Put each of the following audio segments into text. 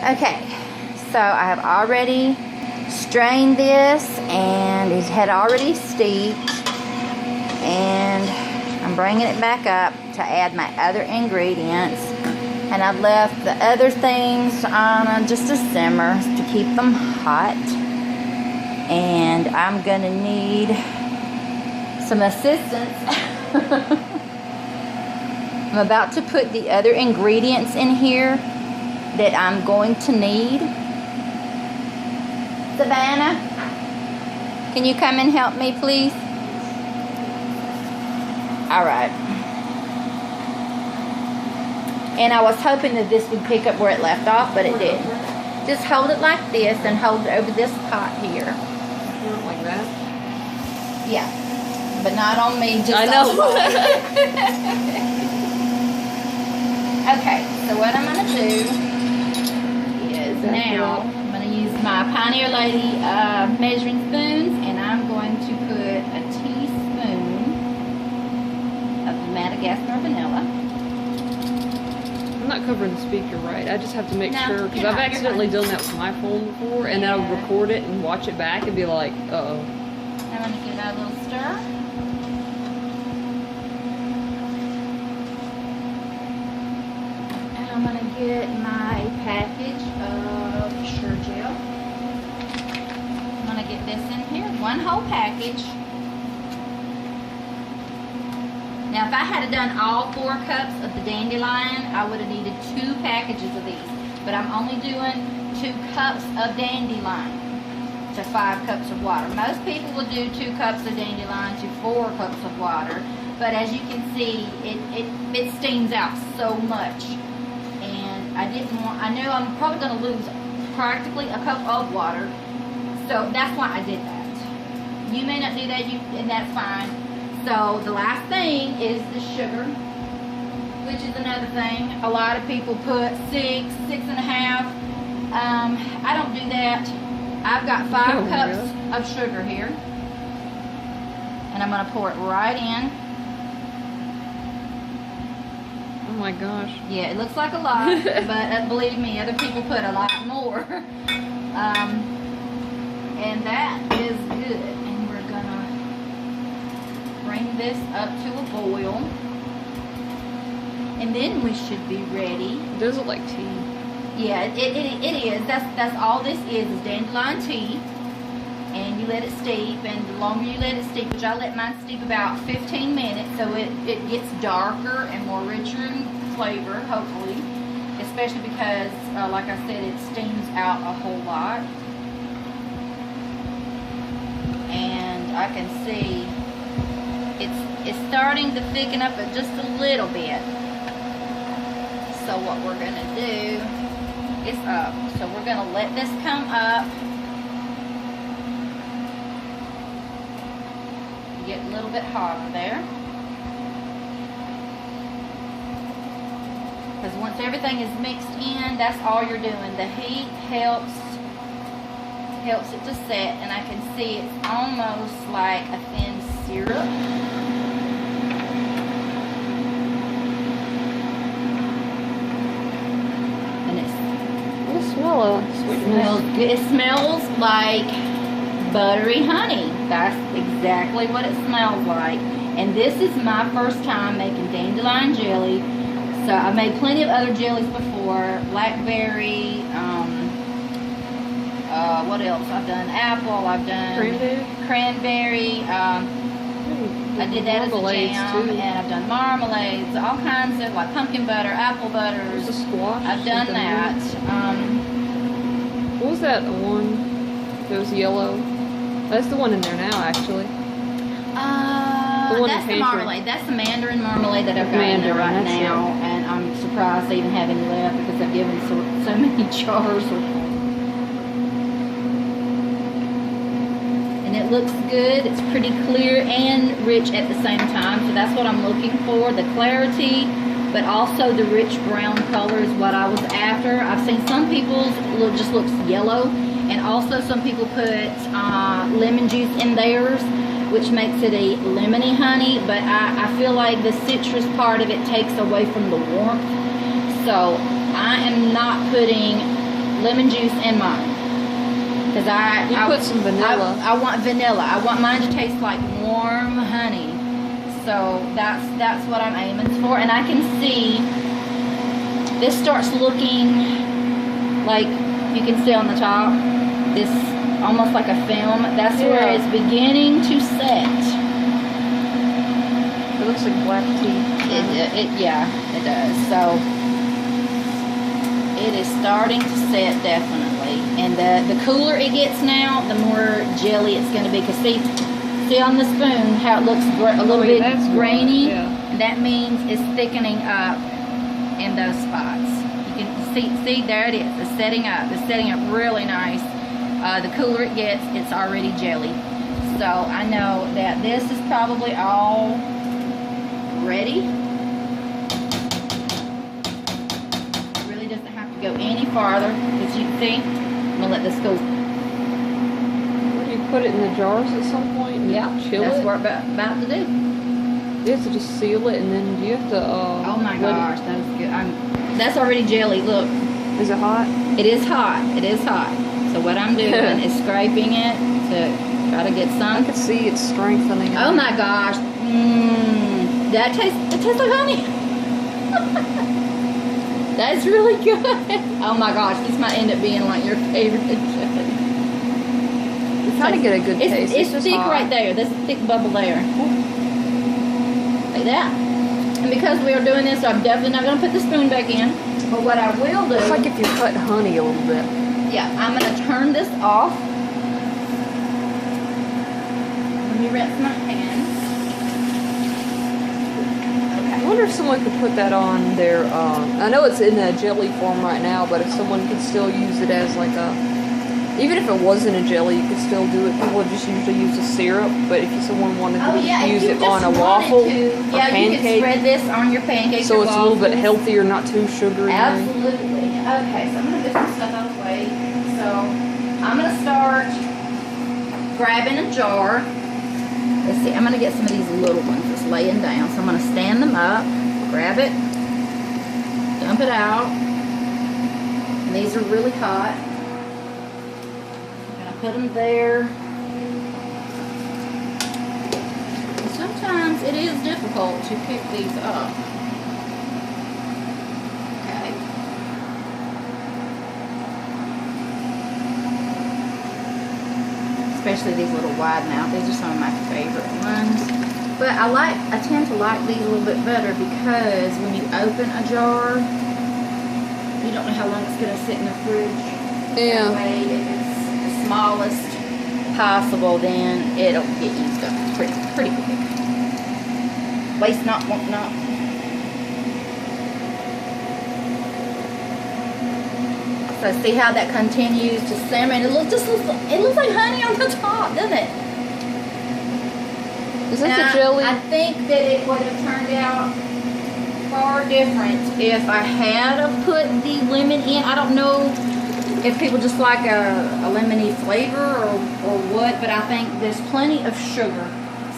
Okay, so I have already strained this and it had already steeped, and I'm bringing it back up to add my other ingredients, and I've left the other things on just a simmer to keep them hot. And I'm gonna need some assistance. I'm about to put the other ingredients in here that I'm going to need. Savannah, can you come and help me, please? All right. And I was hoping that this would pick up where it left off, but it didn't. Just hold it like this and hold it over this pot here. Like that? Yeah, but not on me. Just I know. Okay, so what I'm gonna do is now I'm gonna use my Pioneer Lady measuring spoons, and I'm going to put a teaspoon of Madagascar vanilla. I'm not covering the speaker right. I just have to make sure, because you're I've not, accidentally done that with my phone before, and then I would record it and watch it back and be like, uh-oh. I'm gonna give that a little stir. And I'm gonna get my package of Sure Gel. I'm gonna get this in here, one whole package. Now, if I had done all 4 cups of the Dandelion, I would have needed 2 packages of these. But I'm only doing 2 cups of Dandelion to 5 cups of water. Most people will do 2 cups of Dandelion to 4 cups of water. But as you can see, it steams out so much. And I knew I'm probably going to lose practically a cup of water. So that's why I did that. You may not do that, and that's fine. So the last thing is the sugar, which is another thing. A lot of people put 6, 6.5. I don't do that. I've got 5 cups of sugar here, and I'm going to pour it right in. Oh my gosh. Yeah, it looks like a lot, but believe me, other people put a lot more. And that is good. Bring this up to a boil, and then we should be ready. It does look like tea. Yeah, it is. That's all this is dandelion tea, and you let it steep. And the longer you let it steep, which I let mine steep about 15 minutes, so it gets darker and more richer in flavor, hopefully. Especially because, like I said, it steams out a whole lot, and I can see. It's starting to thicken up just a little bit. So what we're going to do is up. So we're going to let this come up. Get a little bit hotter there. Because once everything is mixed in, that's all you're doing. The heat helps it to set, and I can see it's almost like a thin syrup. It smells like buttery honey. That's exactly what it smells like. And this is my first time making dandelion jelly. So I've made plenty of other jellies before. Blackberry, what else? I've done apple, I've done cranberry. I did that as a jam, and I've done marmalades, all kinds of, like pumpkin butter, apple butters. Squash. I've done that. What was that one? That was yellow. That's the one in there now, actually. That's the marmalade. That's the mandarin marmalade that I've got in there right now, and I'm surprised they even have any left because I've given so many jars of them. And it looks good. It's pretty clear and rich at the same time, so that's what I'm looking for, the clarity, but also the rich brown color is what I was after. I've seen some people's just looks yellow, and also some people put lemon juice in theirs, which makes it a lemony honey, but I feel like the citrus part of it takes away from the warmth. So I am not putting lemon juice in mine. Because You put some vanilla. I want vanilla. I want mine to taste like warm honey. So that's what I'm aiming for. And I can see this starts looking like, you can see on the top, this almost like a film. That's where it's beginning to set. It looks like black tea. Yeah, it does. So it is starting to set, definitely. And the cooler it gets now, the more jelly it's going to be. Because see on the spoon how it looks a little bit grainy? Yeah. And that means it's thickening up in those spots. You can see there it is. It's setting up. It's setting up really nice. The cooler it gets, it's already jelly. So I know that this is probably all ready. It really doesn't have to go any farther. As you can see, I'm gonna let this go. Would you put it in the jars at some point? And chill that's it? what we're about to do. You have to just seal it, and then do you have to? Oh my gosh, that was good. That's already jelly. Look, is it hot? it is hot. It is hot. So what I'm doing is scraping it to try to get I some. can see it's strengthening. Oh my gosh, it tastes like honey. That's really good. Oh my gosh, this might end up being like your favorite jelly. It's trying to get a good taste. It's just thick hot. right there. There's a thick bubble there. Like that. And because we are doing this, I'm definitely not going to put the spoon back in. But what I will do... It's like if you cut honey a little bit. Yeah, I'm going to turn this off. Let me rinse my hands. I wonder if someone could put that on their, I know it's in a jelly form right now, but if someone could still use it as like a, even if it wasn't a jelly, you could still do it. People just usually use a syrup, but if someone wanted to use it on a waffle or pancake, you could spread this on your pancakes so or it's a little bit waffles. healthier, not too sugary. Absolutely. Okay, so I'm going to get some stuff out of the way. So I'm going to start grabbing a jar. Let's see, I'm going to get some of these little ones just laying down. So I'm going to stand them up, grab it, dump it out. And these are really hot. I'm going to put them there. And sometimes it is difficult to pick these up. Okay. Especially these little wide mouth. These are some of my favorite ones. But I tend to like these a little bit better because when you open a jar, you don't know how long it's going to sit in the fridge. Yeah. That way, if it's the smallest possible, then it'll get used up pretty quick. Waste not, want not. So see how that continues to simmer, and it looks like honey on the top, doesn't it? Is that the jelly? I think that it would have turned out far different if I had put the lemon in. I don't know if people just like a lemony flavor or what, but I think there's plenty of sugar,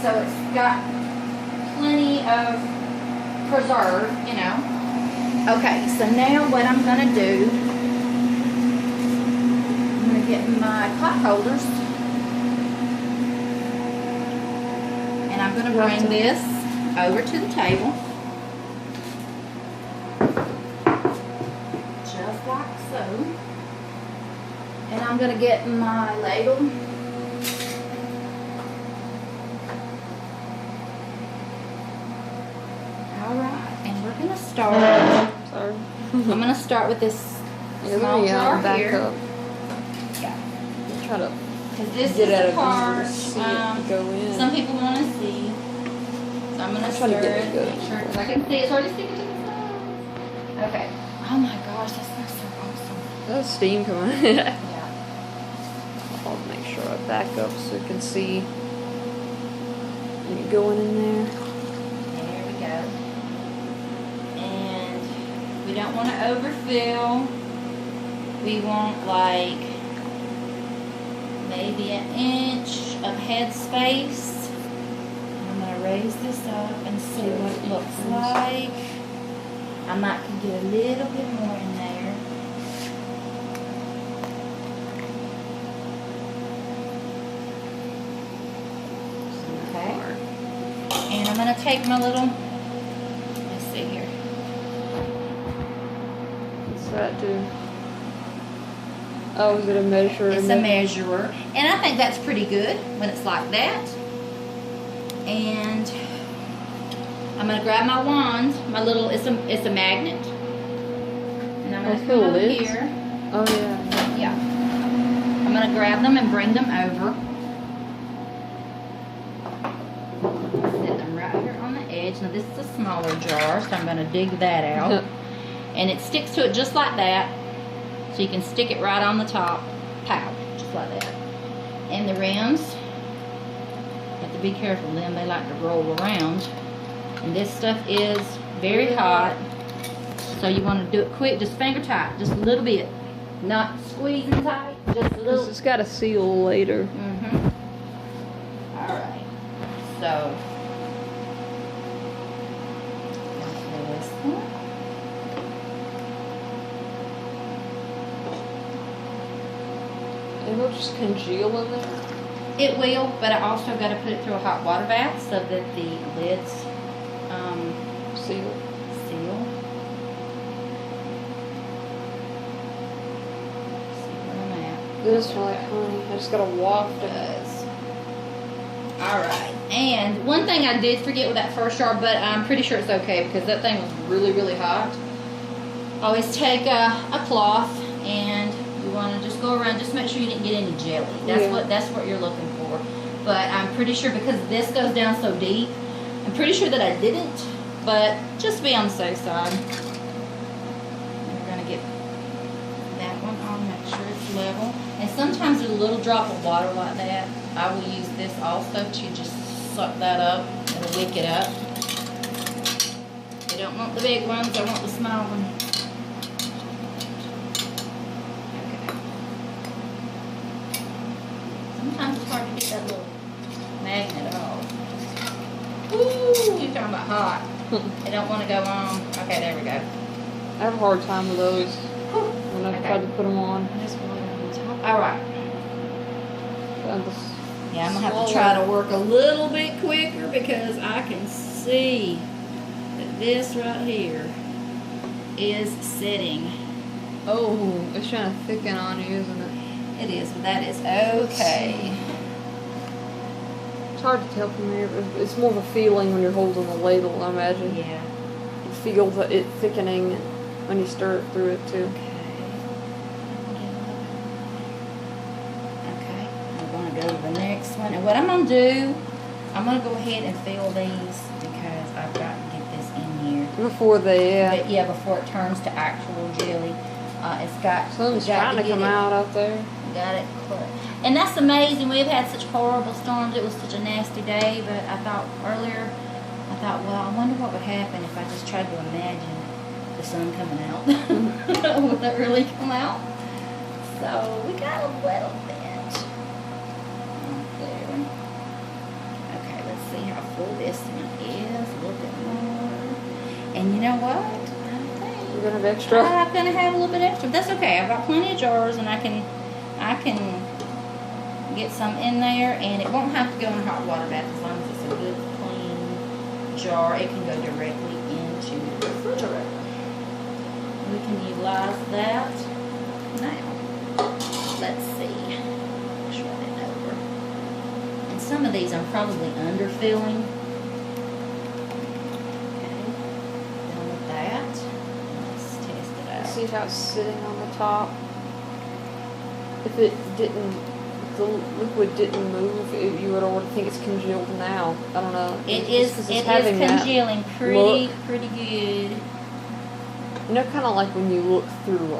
so it's got plenty of preserve, you know. Okay, so now what I'm gonna do, I'm gonna get my pot holders. And I'm going to bring this over to the table. Just like so. And I'm going to get my ladle. Alright, and we're going to start. Sorry. I'm going to start with this small jar back here. up. Yeah. Try to Because this get is out the of part see it go in. some people want to see. So I'm going to stir try to get it, it good. make sure, because I can see it's already sticking to the sides. Okay. Oh my gosh, that smells so awesome. That's steam coming. Yeah. I'll make sure I back up so you can see it going in there. There we go. And we don't want to overfill. We want like maybe an inch of head space. I'm going to raise this up and see what it looks like. I might can get a little bit more in there. I'm going to take my little, let's see here. What's that do? Oh, is it a measure? It's a measurer. And I think that's pretty good when it's like that. And I'm going to grab my wand, my little, it's a magnet. And I'm going to come over here. Oh, yeah. Yeah. I'm going to grab them and bring them over. Set them right here on the edge. Now, this is a smaller jar, so I'm going to dig that out. And it sticks to it just like that. So you can stick it right on the top. Pow. Just like that. And the rims, you have to be careful of them. They like to roll around. And this stuff is very hot. So you want to do it quick, just finger tight, just a little bit. Not squeezing tight, just a little. It's got a seal later. Mm-hmm. Alright. So this one. It will just congeal in there? It will, but I also got to put it through a hot water bath so that the lids Seal. This one, like honey, I just gotta waft it. Alright, and one thing I did forget with that first jar, but I'm pretty sure it's okay because that thing was really, really hot. Always take a cloth and you want to just go around, just make sure you didn't get any jelly. That's what you're looking for. But I'm pretty sure because this goes down so deep, I'm pretty sure that I didn't, but just be on the safe side. We're going to get that one on, make sure it's level. And sometimes with a little drop of water like that, I will use this also to just suck that up. It'll wick it up. I don't want the big ones, I want the small one. Okay. Sometimes it's hard to get that little magnet off. Woo! You're talking about hot. They don't want to go on. Okay, there we go. I have a hard time with those when I've tried to put them on. Alright. Yeah, I'm going to have to try to work a little bit quicker because I can see that this right here is sitting. Oh, it's trying to thicken on you, isn't it? It is, but that is okay. It's hard to tell from here, but it's more of a feeling when you're holding the ladle, I imagine. Yeah. You feel it thickening when you stir it through it, too. Go to the next one, and what I'm going to do, I'm going to go ahead and fill these because I've got to get this in here Before they, before it turns to actual jelly. It's got sun's trying to come out there. Got it, and that's amazing. We've had such horrible storms. It was such a nasty day, but I thought, well, I wonder what would happen if I just tried to imagine the sun coming out. Would it really come out? So we got a little bit. See how full this one is, a little bit more. And you know what? I think You're gonna have extra. I'm gonna have a little bit extra. That's okay. I've got plenty of jars, and I can get some in there, and it won't have to go in a hot water bath as long as it's a good clean jar. It can go directly into the refrigerator. We can utilize that now. Let's see. Some of these I'm probably underfilling. Okay, done with that. Let's test it out. See how it's sitting on the top? If it didn't, if the liquid didn't move, you would already think it's congealed now. I don't know. It is congealing pretty good. You know, kind of like when you look through,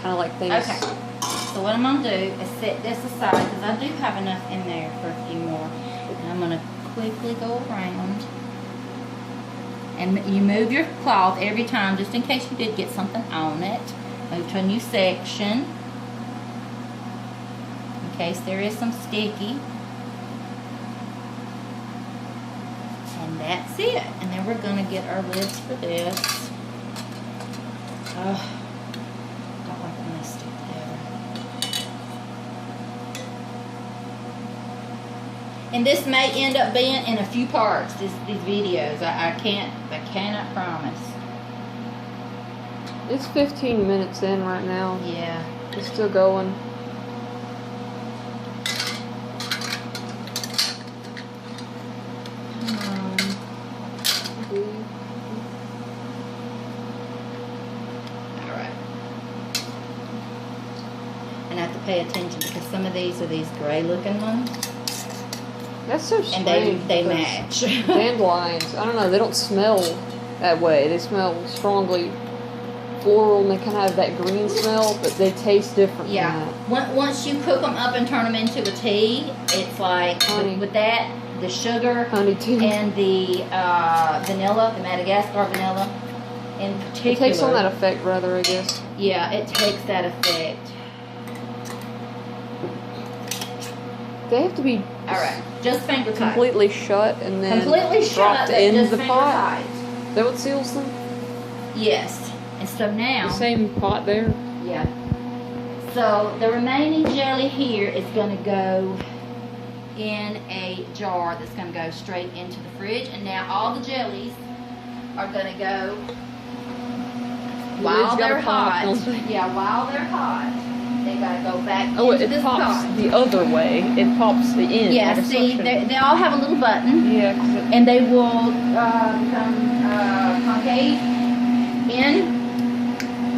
kind of like things. Okay. So what I'm going to do is set this aside because I do have enough in there for a few more. And I'm going to quickly go around. And you move your cloth every time just in case you did get something on it. Move to a new section in case there is some sticky. And that's it. And then we're going to get our lids for this. Don't like when they stick together. And this may end up being in a few parts, these videos. I cannot promise. It's 15 minutes in right now. Yeah. It's still going. Alright. And I have to pay attention because some of these are these gray looking ones. That's so strange. And they match. Dandelions, I don't know, they don't smell that way. They smell strongly floral and they kind of have that green smell, but they taste different. Yeah. Once you cook them up and turn them into a tea, it's like with that, the sugar, honey tea, and the vanilla, the Madagascar vanilla in particular. It takes on that effect, rather, I guess. Yeah, it takes that effect. They have to be just finger tight. Completely shut and then completely dropped shut, in just the finger pot. tight. Is that what seals them? Yes. And so now the same pot there. Yeah. So the remaining jelly here is going to go in a jar that's going to go straight into the fridge. And now all the jellies are going to go while they're hot. Yeah, while they're hot. They gotta go back into this pot. Oh, it pops the other way. It pops the end. Yeah, like see, they all have a little button. Yeah. And they will become concave in.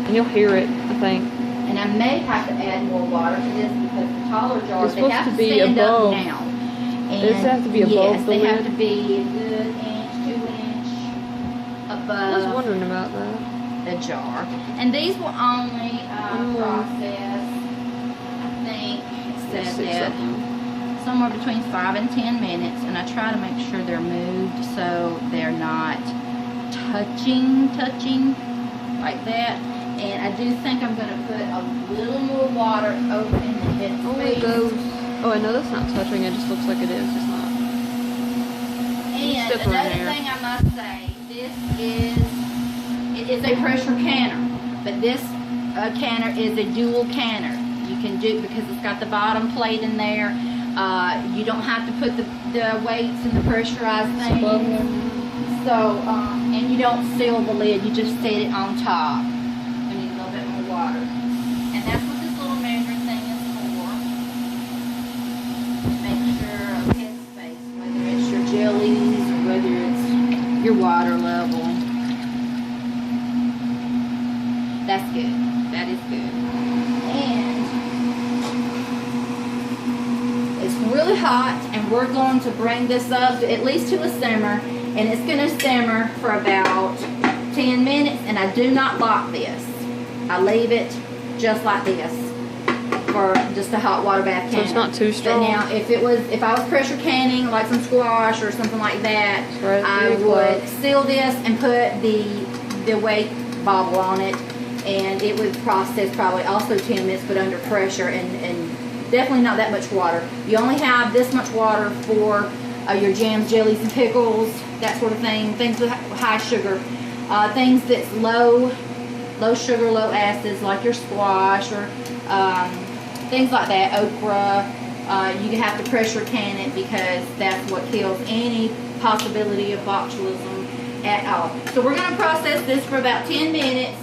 And you'll hear it, I think. And I may have to add more water to this because the taller jars, they have to be stand above. up now. And Does it have to be above the lid? Yes, they have to be a good inch, 2 inch above. I was wondering about that. The jar. And these will only process, I think it said that somewhere between 5 and 10 minutes. And I try to make sure they're moved so they're not touching like that. And I do think I'm going to put a little more water over in the head space. Oh, I know that's not touching. It just looks like it is. It's not. And another thing I must say, it is a pressure canner, but this canner is a dual canner. You can do, because it's got the bottom plate in there, you don't have to put the weights and the pressurized things. So, and you don't seal the lid, you just set it on top. I need a little bit more water. And that's what this little measuring thing is for. Make sure of headspace, whether it's your jellies or whether it's your water level. That's good. That is good. And it's really hot, and we're going to bring this up to at least to a simmer, and it's going to simmer for about 10 minutes, and I do not lock this. I leave it just like this for just a hot water bath can. So it's not too strong. But now, if I was pressure canning like some squash or something like that, I would seal this and put the weight bobble on it. And it would process probably also 10 minutes, but under pressure, and definitely not that much water. You only have this much water for your jams, jellies, and pickles, that sort of thing. Things with high sugar, things that's low sugar, low acids, like your squash or things like that. Okra, you have to pressure can it because that's what kills any possibility of botulism at all. So we're going to process this for about 10 minutes.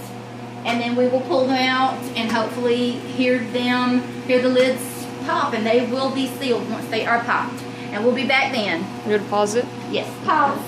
And then we will pull them out and hopefully hear the lids pop, and they will be sealed once they are popped. And we'll be back then. You gonna pause it? Yes, pause.